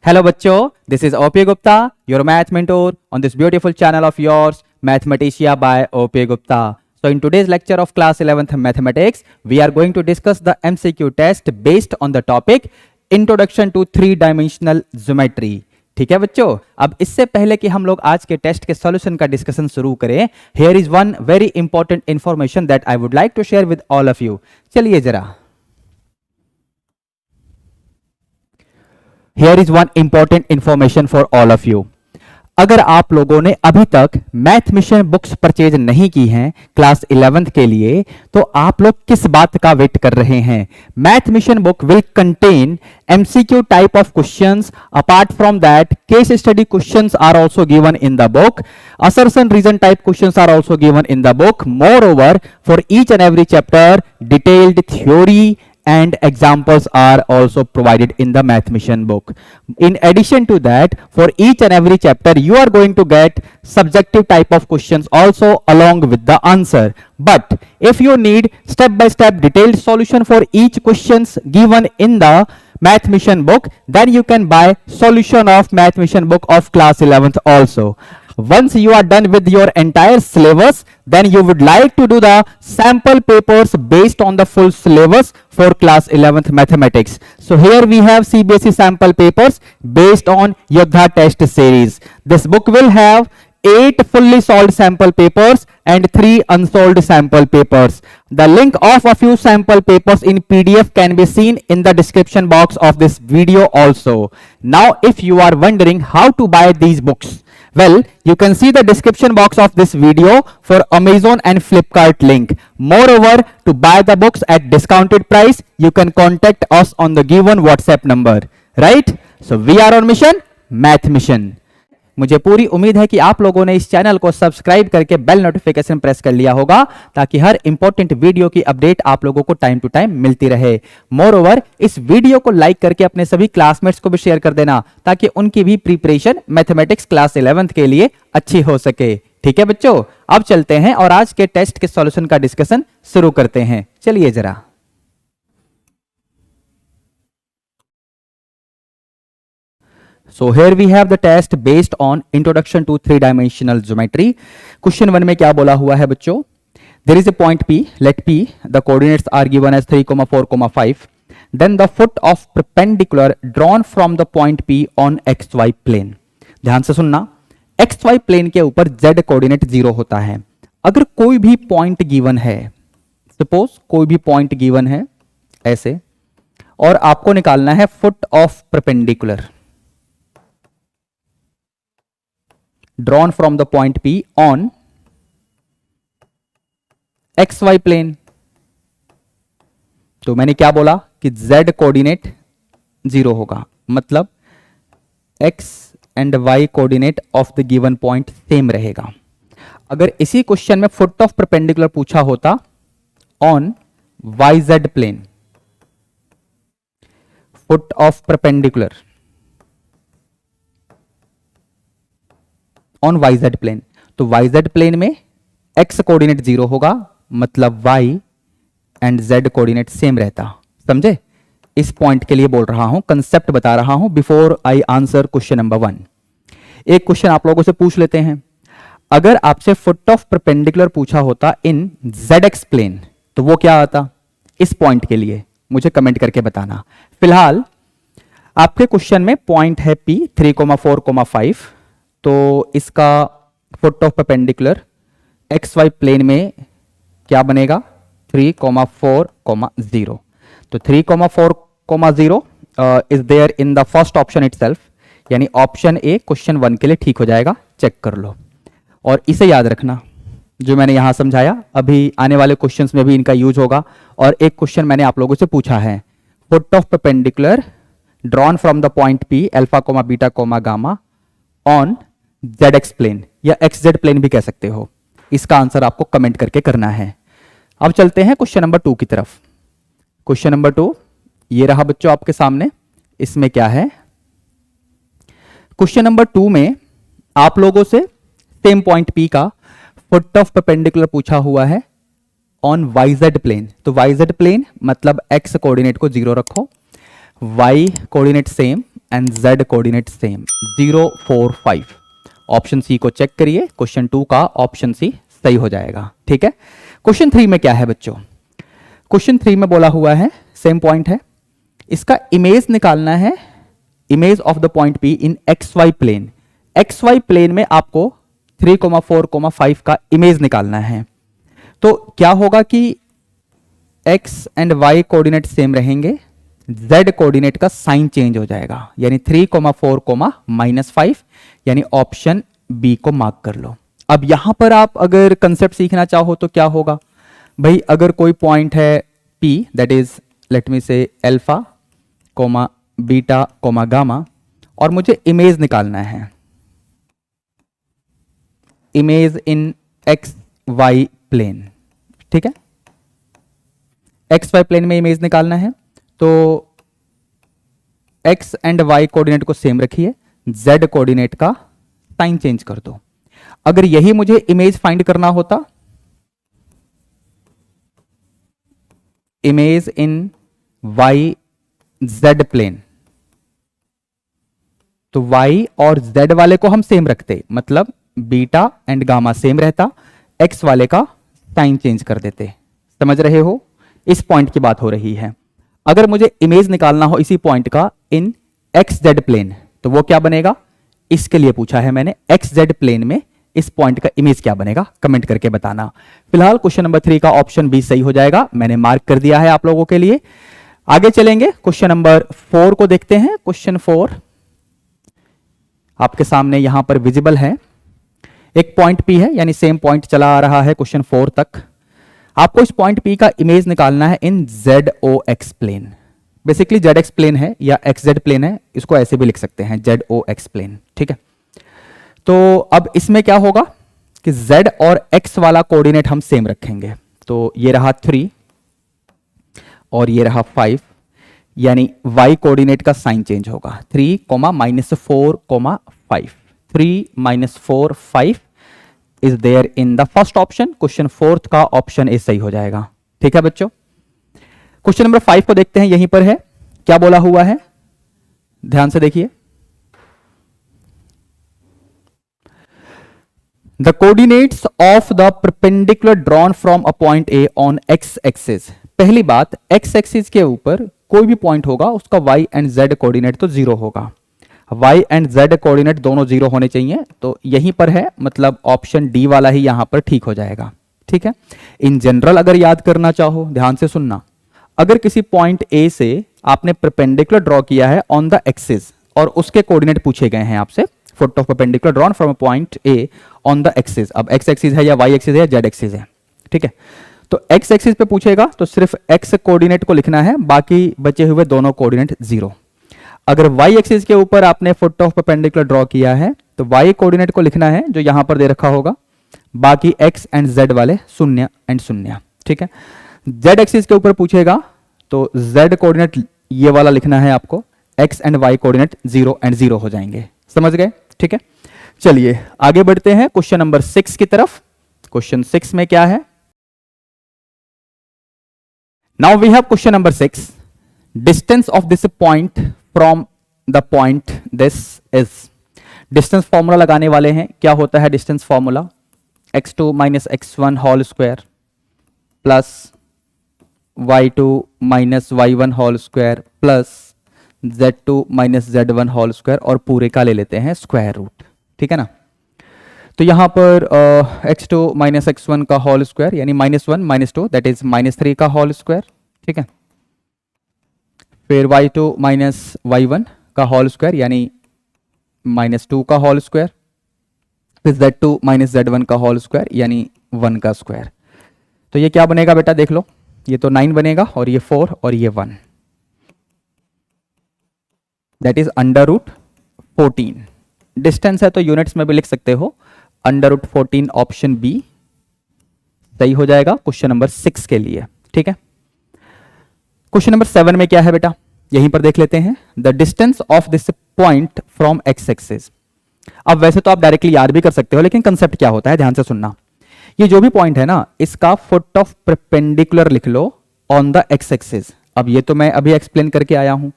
Hello बच्चों, this is OP Gupta, your math mentor on this beautiful channel of yours, Mathematica by OP Gupta. So in today's lecture of class 11th mathematics, we are going to discuss the MCQ test based on the topic Introduction to Three-Dimensional Geometry. ठीक है बच्चों, अब इससे पहले कि हम लोग आज के टेस्ट के सॉल्यूशन का डिस्कशन शुरू करें, here is one very important information that I would like to share with all of you. चलिए जरा, here is one important information for all of you. अगर आप लोगों ने अभी तक मैथ मिशन बुक्स परचेज नहीं की हैं क्लास 11th के लिए, तो आप लोग किस बात का वेट कर रहे हैं? Math mission book will contain MCQ type of questions. Apart from that, case study questions are also given in the book. Assertion reason type questions are also given in the book. Moreover, for each and every chapter detailed theory and examples are also provided in the math mission book. In addition to that, for each and every chapter you are going to get subjective type of questions also along with the answer. But if you need step by step detailed solution for each questions given in the math mission book, then you can buy solution of math mission book of class 11th also. Once you are done with your entire syllabus, then you would like to do the sample papers based on the full syllabus for class 11th mathematics. So here we have CBSE sample papers based on Yodha test series. This book will have 8 fully solved sample papers and 3 unsolved sample papers. The link of a few sample papers in PDF can be seen in the description box of this video also. Now if you are wondering how to buy these books, well, you can see the description box of this video for Amazon and Flipkart link. Moreover, to buy the books at discounted price, you can contact us on the given WhatsApp number. Right? So we are on mission, Math Mission. मुझे पूरी उम्मीद है कि आप लोगों ने इस channel को सब्सक्राइब करके बेल नोटिफिकेशन प्रेस कर लिया होगा, ताकि हर इंपॉर्टेंट वीडियो की अपडेट आप लोगों को टाइम टू टाइम मिलती रहे. मोरओवर, इस वीडियो को लाइक करके अपने सभी क्लासमेट्स को भी शेयर कर देना, ताकि उनकी भी प्रिपरेशन मैथमेटिक्स क्लास 11th के लिए अच्छी हो सके. ठीक है बच्चों, अब चलते हैं और आज के टेस्ट के सॉल्यूशन का डिस्कशन शुरू करते हैं. चलिए जरा, so here we have the test based on introduction to three dimensional geometry. Question 1 में क्या बोला हुआ है बच्चों? There is a point P, let P, the coordinates are given as 3, 4, 5. Then the foot of perpendicular drawn from the point P on XY plane. ध्यान से सुनना, XY plane के ऊपर Z कोऑर्डिनेट 0 होता है. अगर कोई भी पॉइंट गिवन है, सपोज कोई भी पॉइंट गिवन है ऐसे, और आपको निकालना है foot of perpendicular drawn from the point P on XY plane. तो मैंने क्या बोला कि Z कोऑर्डिनेट 0 होगा, मतलब X and Y coordinate of the given point same रहेगा. अगर इसी क्वेश्चन में फुट ऑफ परपेंडिकुलर पूछा होता on YZ plane, foot of perpendicular on YZ plane, तो YZ प्लेन में X कोऑर्डिनेट 0 होगा, मतलब Y and Z coordinate same रहता. समझे? इस पॉइंट के लिए बोल रहा हूं, कंसेप्ट बता रहा हूं before I answer question number 1. एक क्वेश्चन आप लोगों से पूछ लेते हैं. अगर आपसे फुट ऑफ परपेंडिकुलर पूछा होता इन ZX प्लेन, तो वो क्या आता? इस पॉइंट के लिए मुझे कमेंट करके बताना. फिलहाल आपके क्वेश्चन में पॉइंट है P 3, 4, 5. तो इसका foot of perpendicular XY plane में क्या बनेगा? 3, 4, 0. तो 3, 4, 0 is there in the first option itself, यानी ऑप्शन ए क्वेश्चन 1 के लिए ठीक हो जाएगा. चेक कर लो और इसे याद रखना, जो मैंने यहां समझाया अभी आने वाले क्वेश्चंस में भी इनका यूज होगा. और एक क्वेश्चन मैंने आप लोगों से पूछा है, foot of perpendicular drawn from the point P alpha, beta, gamma on ZX plane, या XZ प्लेन भी कह सकते हो. इसका आंसर आपको कमेंट करके करना है. अब चलते हैं क्वेश्चन नंबर 2 की तरफ. क्वेश्चन नंबर 2 ये रहा बच्चों आपके सामने. इसमें क्या है? क्वेश्चन नंबर 2 में आप लोगों से सेम पॉइंट P का फुट ऑफ परपेंडिकुलर पूछा हुआ है ऑन YZ प्लेन. तो YZ प्लेन मतलब X कोऑर्डिनेट को 0 रखो, Y coordinate same and z coordinate same 0 4 5। Option C को चेक करिए, क्वेश्चन 2 का ऑप्शन सी सही हो जाएगा। ठीक है, क्वेश्चन 3 में क्या है बच्चों? क्वेश्चन 3 में बोला हुआ है, सेम पॉइंट है, इसका इमेज निकालना है, image of the point P in XY plane. XY plane में आपको 3, 4, 5 का इमेज निकालना है। तो क्या होगा कि x and y coordinate same रहेंगे, z कोऑर्डिनेट का साइन चेंज हो जाएगा, यानी 3, 4, -5, यानी ऑप्शन बी को मार्क कर लो। अब यहां पर आप अगर कंसेप्ट सीखना चाहो तो क्या होगा भाई, अगर कोई पॉइंट है P that is let me say alpha, beta, gamma, और मुझे इमेज निकालना है, image in X Y plane. ठीक है, एक्स वाई प्लेन में इमेज निकालना है, तो एक्स एंड वाई कोऑर्डिनेट को सेम रखिए, जेड कोऑर्डिनेट का साइन चेंज कर दो। अगर यही मुझे इमेज फाइंड करना होता, image in Y Z plane, तो y और z वाले को हम सेम रखते, मतलब बीटा एंड गामा सेम रहता, x वाले का साइन चेंज कर देते। समझ रहे हो, इस पॉइंट की बात हो रही है। अगर मुझे इमेज निकालना हो इसी पॉइंट का इन एक्स जेड प्लेन, तो वो क्या बनेगा, इसके लिए पूछा है मैंने, एक्स जेड प्लेन में इस पॉइंट का इमेज क्या बनेगा, कमेंट करके बताना। फिलहाल क्वेश्चन नंबर 3 का ऑप्शन बी सही हो जाएगा, मैंने मार्क कर दिया है आप लोगों के लिए। आगे चलेंगे, क्वेश्चन नंबर 4 को देखते हैं। क्वेश्चन 4 आपके सामने यहां पर विजिबल है, एक पॉइंट P है, यानी सेम पॉइंट चला आ रहा है क्वेश्चन 4 तक। आपको इस पॉइंट P का इमेज निकालना है in ZOX plane. Basically ZX plane है या XZ प्लेन है, इसको ऐसे भी लिख सकते हैं ZOX प्लेन। ठीक है, तो अब इसमें क्या होगा कि Z और X वाला कोऑर्डिनेट हम सेम रखेंगे। तो ये रहा 3 और ये रहा 5, यानी y कोऑर्डिनेट का साइन चेंज होगा, 3, -4, 5। 3, -4, 5 is there in the first option. Question 4 का ऑप्शन ए सही हो जाएगा। ठीक है बच्चों, क्वेश्चन नंबर 5 को देखते हैं, यहीं पर है, क्या बोला हुआ है, ध्यान से देखिए। The coordinates of the perpendicular drawn from a point A on x axis. पहली बात, एक्स एक्सिस के ऊपर कोई भी पॉइंट होगा उसका y एंड z कोऑर्डिनेट तो 0 होगा, y एंड z कोऑर्डिनेट दोनों 0 होने चाहिए, तो यहीं पर है, मतलब ऑप्शन डी वाला ही यहां पर ठीक हो जाएगा। ठीक है, इन जनरल अगर याद करना चाहो, ध्यान से सुनना, अगर किसी पॉइंट ए से आपने परपेंडिकुलर ड्रॉ किया है ऑन द एक्सिस और उसके कोऑर्डिनेट पूछे गए हैं आपसे, foot of perpendicular drawn from a point A on the axis. अब एक्स एक्सिस है या वाई एक्सिस है या जेड एक्सिस है। ठीक है, तो एक्स एक्सिस पे पूछेगा तो सिर्फ एक्स कोऑर्डिनेट को लिखना है, बाकी बचे हुए दोनों कोऑर्डिनेट 0। अगर वाई एक्सिस के ऊपर आपने फुट ऑफ परपेंडिकुलर ड्रॉ किया है तो वाई कोऑर्डिनेट को लिखना है जो यहां पर दे रखा होगा, बाकी एक्स एंड जेड वाले 0 एंड 0। ठीक है, जेड एक्सिस के ऊपर पूछेगा तो जेड कोऑर्डिनेट ये वाला लिखना है आपको, X and Y coordinate 0 and 0 हो जाएंगे। समझ गए? ठीक है, चलिए आगे बढ़ते हैं क्वेश्चन नंबर 6 की तरफ। क्वेश्चन 6 में क्या है, now we have question number 6, distance of this point from the point this is। Distance formula लगाने वाले हैं। क्या होता है distance formula, x2 - x1 whole square plus y2 - y1 whole square plus z2 - z1 whole square, और पूरे का ले लेते हैं स्क्वायर रूट। ठीक है ना, तो यहां पर x2 - x1 का होल स्क्वायर यानी -1 - 2 दैट इज -3 का होल स्क्वायर। ठीक है, फिर y2 - y1 का होल स्क्वायर यानी -2 का होल स्क्वायर, फिर z2 - z1 का होल स्क्वायर यानी 1 का स्क्वायर। तो ये क्या बनेगा बेटा, देख लो, ये तो 9 बनेगा और ये 4 और ये 1, दैट इज √14। डिस्टेंस है तो यूनिट्स में भी लिख सकते हो, √14 ऑप्शन बी सही हो जाएगा क्वेश्चन नंबर 6 के लिए। ठीक है, क्वेश्चन नंबर 7 में क्या है बेटा, यहीं पर देख लेते हैं। The distance of this point from x axis. अब वैसे तो आप डायरेक्टली याद भी कर सकते हो, लेकिन कंसेप्ट क्या होता है ध्यान से सुनना। ये जो भी पॉइंट है ना, इसका फुट ऑफ परपेंडिकुलर लिख लो ऑन द एक्स एक्सिस। अब ये तो मैं अभी एक्सप्लेन करके आया हूं,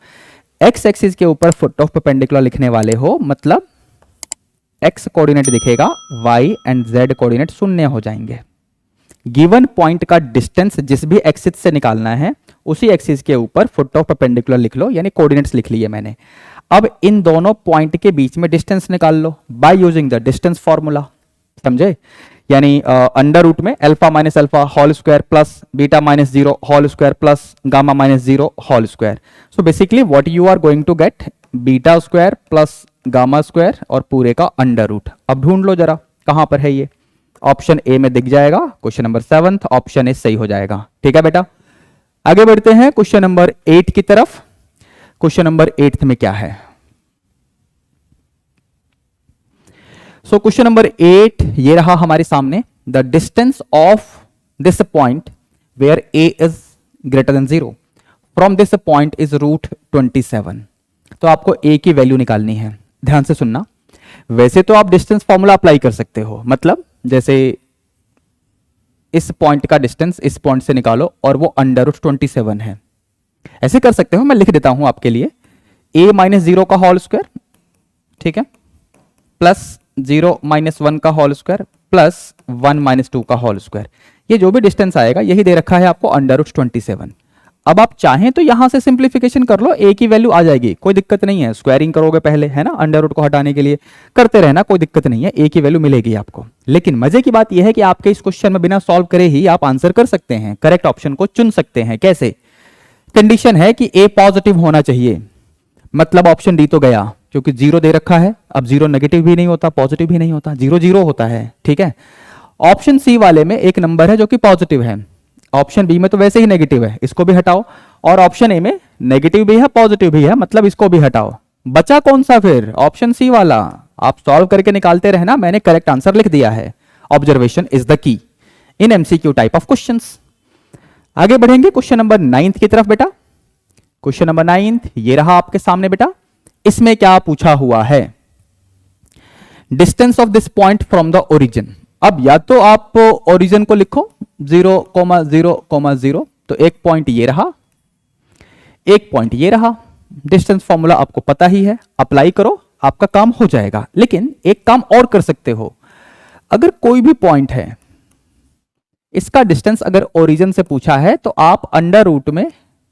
एक्स एक्सिस के ऊपर फुट ऑफ परपेंडिकुलर लिखने वाले हो, मतलब एक्स कोऑर्डिनेट दिखेगा, वाई एंड जेड कोऑर्डिनेट शून्य हो जाएंगे। गिवन पॉइंट का डिस्टेंस जिस भी एक्सिस से निकालना है उसी एक्सिस के ऊपर फुट ऑफ परपेंडिकुलर लिख लो, यानी कोऑर्डिनेट्स लिख लिए मैंने। अब इन दोनों पॉइंट के बीच में डिस्टेंस निकाल लो by using the distance formula, समझे? यानी अंडर रूट में alpha minus alpha whole square plus beta minus zero whole square plus gamma minus zero whole square. So basically what you are going to get beta square plus gamma square और पूरे का under root. अब ढूंढ लो जरा कहां पर है ये। ऑप्शन ए में दिख जाएगा, क्वेश्चन नंबर 7 ऑप्शन ए सही हो जाएगा। ठीक है बेटा, आगे बढ़ते हैं क्वेश्चन नंबर 8 की तरफ। क्वेश्चन नंबर 8 में क्या है? सो क्वेश्चन नंबर 8 ये रहा हमारे सामने। The distance of this point where A is greater than 0 from this point is root 27। तो आपको ए की वैल्यू निकालनी है। ध्यान से सुनना, वैसे तो आप डिस्टेंस फॉर्मूला अप्लाई कर सकते हो, मतलब जैसे इस पॉइंट का डिस्टेंस इस पॉइंट से निकालो और वो अंडर रूट 27 है, ऐसे कर सकते हो। मैं लिख देता हूं आपके लिए, a माइनस 0 का होल स्क्वायर, ठीक है, प्लस 0 माइनस 1 का होल स्क्वायर प्लस 1 माइनस 2 का होल स्क्वायर। ये जो भी डिस्टेंस आएगा यही दे रखा है आपको, अंडर रूट 27। अब आप चाहें तो यहां से सिंप्लीफिकेशन कर लो, a की वैल्यू आ जाएगी, कोई दिक्कत नहीं है। स्क्वायरिंग करोगे पहले, है ना, अंडर रूट को हटाने के लिए करते रहना, कोई दिक्कत नहीं है, a की वैल्यू मिलेगी आपको। लेकिन मजे की बात यह है कि आपके इस क्वेश्चन में बिना सॉल्व करे ही आप आंसर कर सकते हैं, करेक्ट ऑप्शन को चुन सकते हैं। कैसे? कंडीशन है कि a पॉजिटिव होना चाहिए, मतलब ऑप्शन डी तो गया, क्योंकि 0 दे रखा है। अब 0 नेगेटिव भी नहीं होता, पॉजिटिव भी नहीं होता, 0 0 होता है। ठीक है, ऑप्शन सी वाले में एक नंबर है जो कि पॉजिटिव है, ऑप्शन बी में तो वैसे ही नेगेटिव है, इसको भी हटाओ, और ऑप्शन ए में नेगेटिव भी है पॉजिटिव भी है, मतलब इसको भी हटाओ। बचा कौन सा फिर? ऑप्शन सी वाला। आप सॉल्व करके निकालते रहना, मैंने करेक्ट आंसर लिख दिया है। Observation is the key in MCQ type of questions. आगे बढ़ेंगे क्वेश्चन नंबर 9 की तरफ बेटा। क्वेश्चन नंबर 9 ये रहा आपके सामने बेटा। इसमें क्या पूछा हुआ है? Distance of this point from the origin. अब या तो आप ओरिजिन को लिखो 0,0,0, तो एक पॉइंट ये रहा, एक पॉइंट ये रहा। डिस्टेंस फॉर्मूला आपको पता ही है, अप्लाई करो, आपका काम हो जाएगा। लेकिन एक काम और कर सकते हो, अगर कोई भी पॉइंट है, इसका डिस्टेंस अगर ओरिजिन से पूछा है, तो आप अंडर रूट में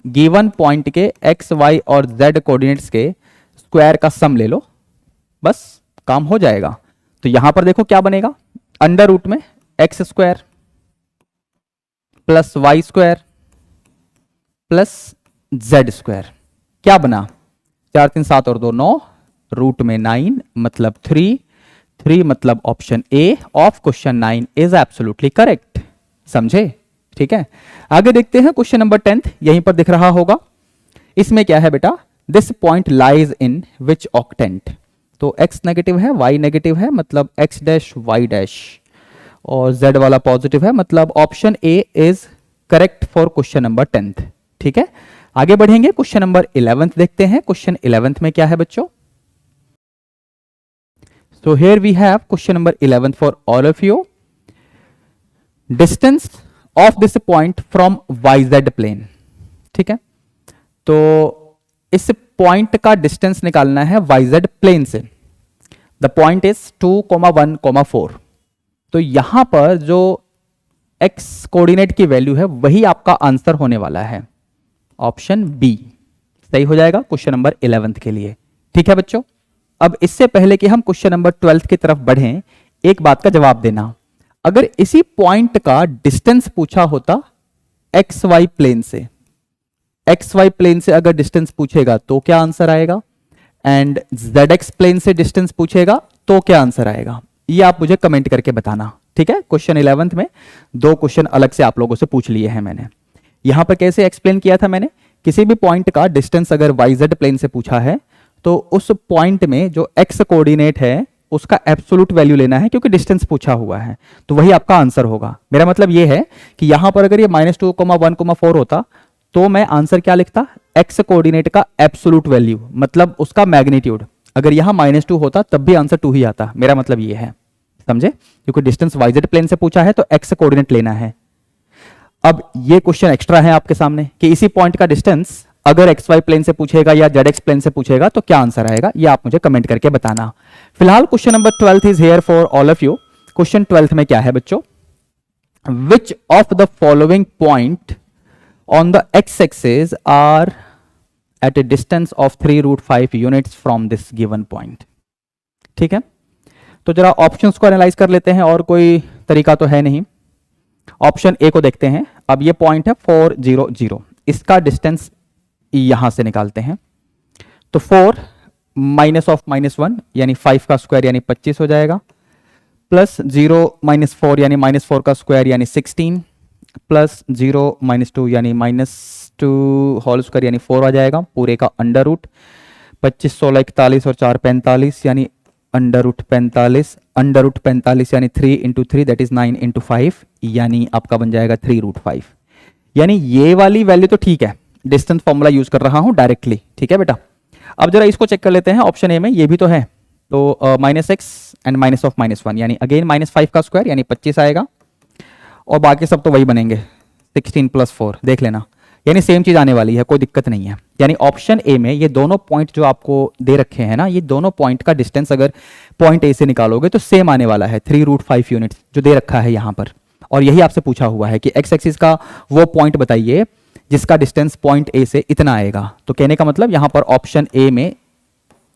गिवन पॉइंट के एक्स वाई और जेड कोऑर्डिनेट्स के स्क्वायर का सम ले लो, बस काम हो जाएगा। तो यहां पर देखो क्या बनेगा, अंडर रूट में X square plus Y square plus Z square, क्या बना, 4 3 7 और 2 9, रूट में 9 मतलब 3 मतलब option A of question 9 is absolutely correct. समझे? ठीक है, आगे देखते हैं क्वेश्चन नंबर 10, यहीं पर दिख रहा होगा। इसमें क्या है बेटा? This point lies in which octant. तो x नेगेटिव है, y नेगेटिव है, मतलब x डैश y डैश, और z वाला पॉजिटिव है, मतलब option A is correct for question number 10। ठीक है, आगे बढ़ेंगे क्वेश्चन नंबर 11 देखते हैं। क्वेश्चन 11 में क्या है बच्चों? So here we have question number 11 for all of you. Distance of this point from YZ plane. ठीक है, तो इस पॉइंट का डिस्टेंस निकालना है YZ प्लेन से। The point is 2,1,4। तो यहां पर जो x कोऑर्डिनेट की वैल्यू है वही आपका आंसर होने वाला है, ऑप्शन बी सही हो जाएगा क्वेश्चन नंबर 11 के लिए। ठीक है बच्चों, अब इससे पहले कि हम क्वेश्चन नंबर 12 की तरफ बढ़ें, एक बात का जवाब देना। अगर इसी पॉइंट का डिस्टेंस पूछा होता XY प्लेन से, XY प्लेन से अगर डिस्टेंस पूछेगा तो क्या आंसर आएगा, एंड ZX प्लेन से डिस्टेंस पूछेगा तो क्या आंसर आएगा, ये आप मुझे कमेंट करके बताना। ठीक है, क्वेश्चन 11 में 2 क्वेश्चन अलग से आप लोगों से पूछ लिए हैं मैंने। यहां पर कैसे एक्सप्लेन किया था मैंने, किसी भी पॉइंट का डिस्टेंस अगर YZ प्लेन से पूछा है तो उस पॉइंट में जो x कोऑर्डिनेट है उसका एब्सोल्यूट वैल्यू लेना है, क्योंकि डिस्टेंस पूछा हुआ है, तो वही आपका आंसर होगा। मेरा मतलब ये है कि यहां पर अगर ये -2,1,4 होता तो मैं आंसर क्या लिखता, x कोऑर्डिनेट का एब्सोल्यूट वैल्यू, मतलब उसका मैग्नीट्यूड। अगर यहां -2 होता तब भी आंसर 2 ही आता, मेरा मतलब ये है, समझे? क्योंकि डिस्टेंस YZ प्लेन से पूछा है तो x कोऑर्डिनेट लेना है। अब ये क्वेश्चन एक्स्ट्रा है आपके सामने कि इसी पॉइंट का डिस्टेंस अगर एक्स वाई प्लेन से पूछेगा या जेड एक्स प्लेन से पूछेगा तो क्या आंसर आएगा, ये आप मुझे कमेंट करके बताना। फिलहाल question number 12 is here for all of you. Question 12 में क्या है बच्चों, which of the following point on the X axis are at a distance of 3√5 units from this given point. ठीक है, तो जरा ऑप्शंस को एनालाइज कर लेते हैं, और कोई तरीका तो है नहीं। ऑप्शन ए को देखते हैं। अब ये पॉइंट है 4 0 0, इसका डिस्टेंस यहां से निकालते हैं तो 4 माइनस ऑफ -1 यानी 5 का स्क्वायर यानी 25 हो जाएगा, प्लस 0 -4 यानी -4 का स्क्वायर यानी 16, प्लस 0 -2 यानी -2 होल स्क्वायर यानी 4 आ जाएगा, पूरे का अंडर रूट 25 16 41 और 4 45 यानी अंडर रूट 45, अंडर रूट 45 यानी 3 इंटू 3 दैट इज 9 इंटू 5 यानी आपका बन जाएगा 3√5। यानी ये वाली वैल्यू तो ठीक है, डिस्टेंस फॉर्मूला यूज कर रहा हूं डायरेक्टली। ठीक है बेटा, अब जरा इसको चेक कर लेते हैं। ऑप्शन ए में ये भी तो है, तो -x एंड माइनस ऑफ -1 यानी अगेन -5 का स्क्वायर यानी 25 आएगा, और बाकी सब तो वही बनेंगे 16 + 4 देख लेना, यानी सेम चीज आने वाली है, कोई दिक्कत नहीं है। यानी ऑप्शन ए में ये दोनों पॉइंट जो आपको दे रखे हैं ना, ये दोनों पॉइंट का डिस्टेंस अगर पॉइंट ए से निकालोगे तो सेम आने वाला है 3√5 यूनिट्स जो दे रखा है यहां पर। और यही आपसे पूछा हुआ है कि एक्स एक्सिस का वो पॉइंट बताइए जिसका डिस्टेंस पॉइंट ए से इतना आएगा। तो कहने का मतलब यहां पर ऑप्शन ए में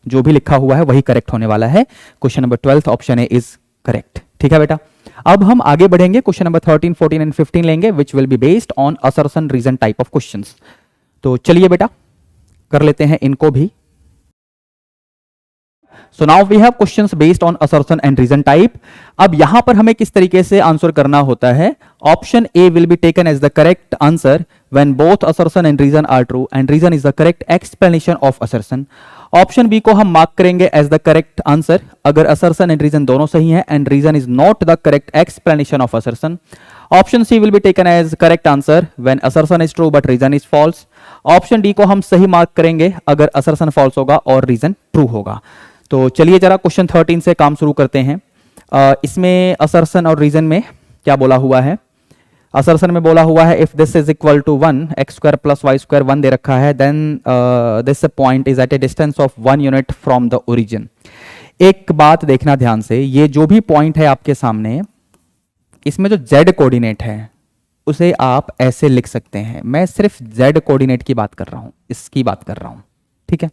जो भी लिखा हुआ है वही करेक्ट होने वाला है। Question number 12 option A is correct. ठीक है बेटा, अब हम आगे बढ़ेंगे, क्वेश्चन नंबर 13 14 एंड 15 लेंगे which will be based on assertion reason type of questions. तो चलिए बेटा कर लेते हैं इनको भी। So now we have questions based on assertion and reason type. अब यहां पर हमें किस तरीके से आंसर करना होता है, option A will be taken as the correct answer when both assertion and reason are true and reason is the correct explanation of assertion. Option B को हम मार्क करेंगे एज द करेक्ट आंसर अगर assertion and reason दोनों सही हैं and reason is not the correct explanation of assertion. Option C will be taken as correct answer when assertion is true but reason is false. Option D को हम सही mark करेंगे अगर assertion false होगा और रीजन ट्रू होगा। तो चलिए जरा क्वेश्चन 13 से काम शुरू करते हैं। इसमें असर्शन और रीजन में क्या बोला हुआ है, असर्शन में बोला हुआ है if this is equal to 1 x² + y² 1 दे रखा है then this point is at a distance of 1 unit from the origin. एक बात देखना ध्यान से, ये जो भी पॉइंट है आपके सामने इसमें जो z कोऑर्डिनेट है उसे आप ऐसे लिख सकते हैं। मैं सिर्फ z कोऑर्डिनेट की बात कर रहा हूं, इसकी बात कर रहा हूं। ठीक है,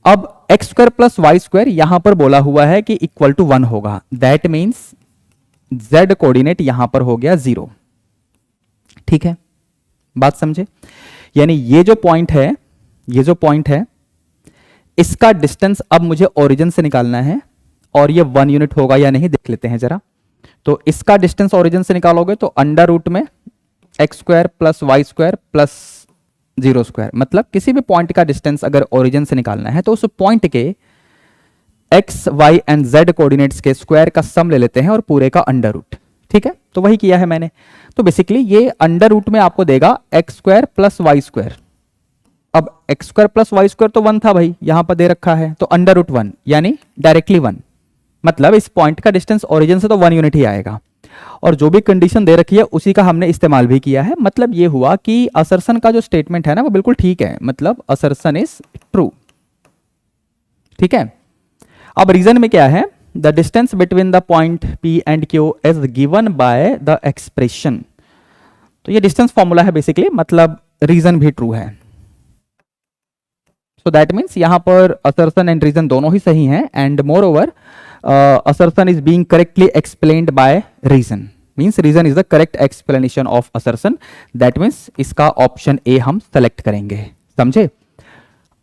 अब x² + y² यहां पर बोला हुआ है कि इक्वल टू 1 होगा, दैट मीन्स z कोऑर्डिनेट यहां पर हो गया 0। ठीक है, बात समझे? यानी ये जो पॉइंट है, ये जो पॉइंट है इसका डिस्टेंस अब मुझे ओरिजिन से निकालना है, और ये 1 यूनिट होगा या नहीं देख लेते हैं जरा। तो इसका डिस्टेंस ओरिजिन से निकालोगे तो अंडर रूट में x² + y² + 0², मतलब किसी भी पॉइंट का डिस्टेंस अगर ओरिजिन से निकालना है तो उस पॉइंट के x, y and z coordinates के स्क्वायर का सम ले लेते हैं और पूरे का अंडर रूट। ठीक है, तो वही किया है मैंने। तो बेसिकली ये अंडर रूट में आपको देगा x² + y²। अब x² + y² तो 1 था भाई, यहां पर दे रखा है, तो अंडर रूट 1 यानी डायरेक्टली 1, मतलब इस पॉइंट का डिस्टेंस ओरिजिन से तो 1 यूनिट ही आएगा। और जो भी कंडीशन दे रखी है उसी का हमने इस्तेमाल भी किया है। मतलब ये हुआ कि असर्शन का जो स्टेटमेंट है ना वो बिल्कुल ठीक है, मतलब असर्शन इज ट्रू। ठीक है, अब रीजन में क्या है, the distance between the point P and Q is given by the expression. तो ये डिस्टेंस फॉर्मूला है बेसिकली, मतलब रीजन भी ट्रू है। सो दैट मीन्स यहां पर असर्शन एंड रीजन दोनों ही सही हैं and more over assertion is being correctly explained by reason, means reason is the correct explanation of assertion, that means इसका ऑप्शन ए हम सेलेक्ट करेंगे। समझे?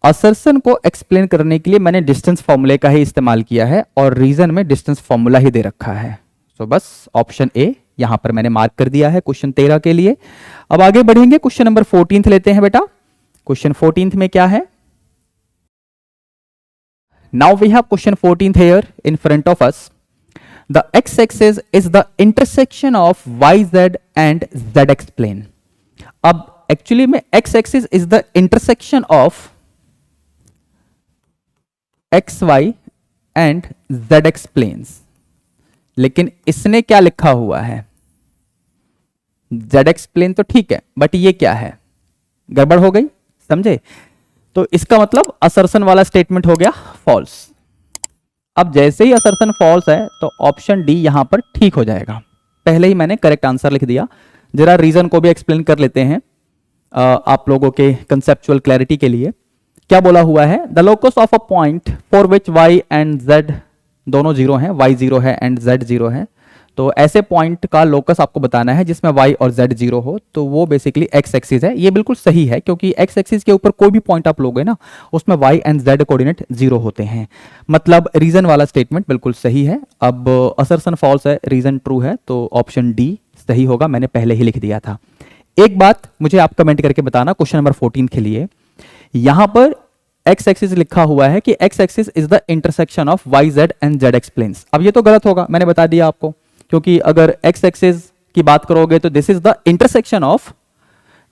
असर्शन को एक्सप्लेन करने के लिए मैंने डिस्टेंस फॉर्मूले का ही इस्तेमाल किया है और रीजन में डिस्टेंस फॉर्मूला ही दे रखा है। सो बस ऑप्शन ए यहां पर मैंने मार्क कर दिया है क्वेश्चन 13 के लिए। अब आगे बढ़ेंगे, क्वेश्चन नंबर 14 लेते हैं बेटा। क्वेश्चन 14 में क्या है, now we have question 14 here in front of us. The x-axis is the intersection of yz and zx plane. अब एक्चुअली में x-axis is the intersection of xy and zx planes, लेकिन इसने क्या लिखा हुआ है, zx plane तो ठीक है बट ये क्या है, गड़बड़ हो गई। समझे? तो इसका मतलब असर्शन वाला स्टेटमेंट हो गया फॉल्स। अब जैसे ही असर्शन फॉल्स है तो ऑप्शन डी यहां पर ठीक हो जाएगा। पहले ही मैंने करेक्ट आंसर लिख दिया। जरा रीजन को भी एक्सप्लेन कर लेते हैं आप लोगों के कंसेप्चुअल क्लैरिटी के लिए। क्या बोला हुआ है? The locus of a point for which Y and Z दोनों जीरो हैं, वाई जीरो है एंड जेड जीरो है। तो ऐसे पॉइंट का लोकस आपको बताना है जिसमें y और z जीरो हो, तो वो बेसिकली x एक्सिस है। ये बिल्कुल सही है क्योंकि x एक्सिस के ऊपर कोई भी पॉइंट आप लोगे ना उसमें y and z coordinate zero होते हैं। मतलब रीजन वाला स्टेटमेंट बिल्कुल सही है। अब असर्शन फॉल्स है, रीजन ट्रू है, तो ऑप्शन डी सही होगा। मैंने पहले ही लिख दिया था। एक बात मुझे आप कमेंट करके बताना क्वेश्चन नंबर 14 के लिए, यहां पर x एक्सिस लिखा हुआ है कि x axis is the intersection of y z and z explains. अब ये तो गलत होगा, मैंने बता दिया आपको, क्योंकि अगर x एक्सिस की बात करोगे तो this is the intersection of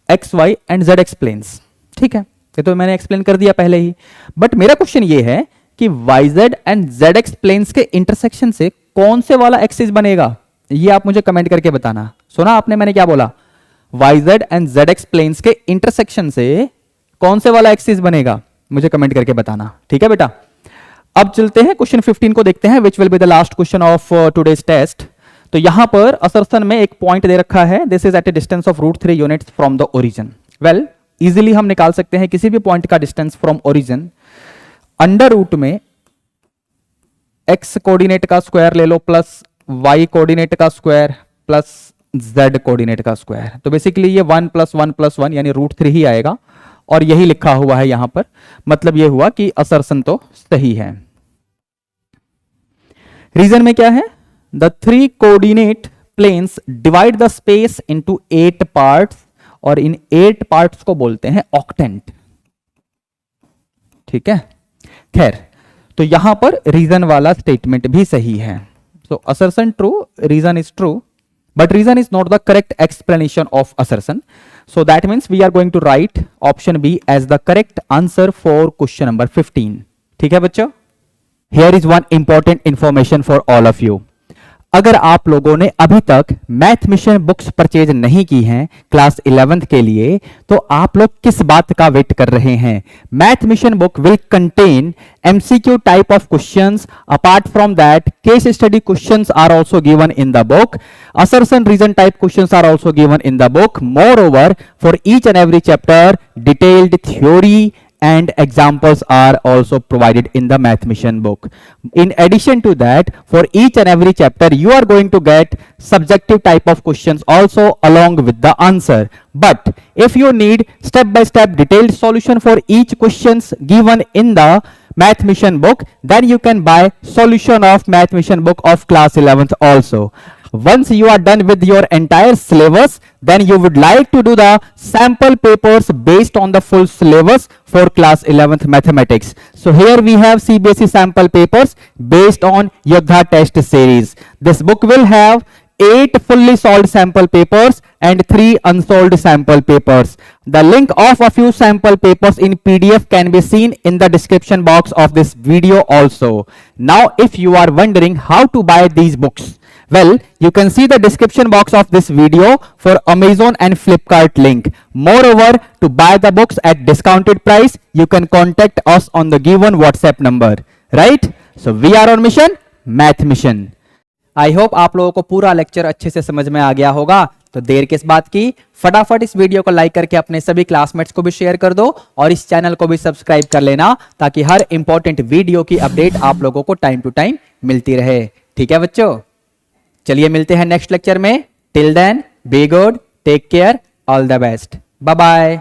x y and z explains. ठीक है, ये तो मैंने एक्सप्लेन कर दिया पहले ही। बट मेरा क्वेश्चन ये है कि yz एंड z एक्सप्लेन्स के इंटरसेक्शन से कौन से वाला एक्सिस बनेगा, ये आप मुझे कमेंट करके बताना। सुना आपने मैंने क्या बोला? yz एंड z एक्सप्लेन्स के इंटरसेक्शन से कौन से वाला एक्सिस बनेगा, मुझे कमेंट करके बताना। ठीक है बेटा। अब चलते हैं क्वेश्चन 15 को देखते हैं, which will be the last question of today's test. तो यहां पर असर्शन में एक पॉइंट दे रखा है, this is at a distance of √3 units from the origin. Well easily हम निकाल सकते हैं किसी भी पॉइंट का distance from origin under root में x कोऑर्डिनेट का स्क्वायर ले लो प्लस y कोऑर्डिनेट का स्क्वायर प्लस z कोऑर्डिनेट का स्क्वायर। तो बेसिकली ये 1 + 1 + 1 यानी √3 ही आएगा, और यही लिखा हुआ है यहां पर। मतलब ये हुआ कि असर्शन तो सही है। रीजन में क्या है? The 3 coordinate planes divide the space into 8 parts, और इन 8 parts को बोलते हैं ऑक्टेंट। ठीक है, खैर तो यहां पर रीजन वाला स्टेटमेंट भी सही है। So assertion true, reason is true, but reason is not the correct explanation of assertion. So that means we are going to write option B as the correct answer for question number 15. ठीक है बच्चों? Here is one important information for all of you. अगर आप लोगों ने अभी तक math mission books purchase नहीं की हैं क्लास 11th के लिए, तो आप लोग किस बात का वेट कर रहे हैं? Math mission book will contain MCQ type of questions. Apart from that case study questions are also given in the book. Assertion reason type questions are also given in the book. Moreover for each and every chapter detailed theory and examples are also provided in the math mission book. In addition to that, for each and every chapter you are going to get subjective type of questions also along with the answer. But if you need step by step detailed solution for each questions given in the math mission book, then you can buy solution of math mission book of class 11th also. Once you are done with your entire syllabus, then you would like to do the sample papers based on the full syllabus for class 11th mathematics. So here we have CBSE sample papers based on Yogha test series. This book will have 8 fully solved sample papers and 3 unsolved sample papers. The link of a few sample papers in PDF can be seen in the description box of this video also. Now if you are wondering how to buy these books, well, you can see the description box of this video for Amazon and Flipkart link. Moreover, to buy the books at discounted price, you can contact us on the given WhatsApp number. Right? So we are on mission, Math Mission. I hope आप लोगों को पूरा lecture अच्छे से समझ में आ गया होगा। तो देर किस बात की, फटाफट इस वीडियो को लाइक करके अपने सभी क्लासमेट्स को भी शेयर कर दो, और इस चैनल को भी सब्सक्राइब कर लेना, ताकि हर इंपॉर्टेंट वीडियो की अपडेट आप लोगों को टाइम टू टाइम मिलती रहे। ठीक है बच्चों, चलिए मिलते हैं नेक्स्ट लेक्चर में। Till then be good, take care, all the best, bye bye.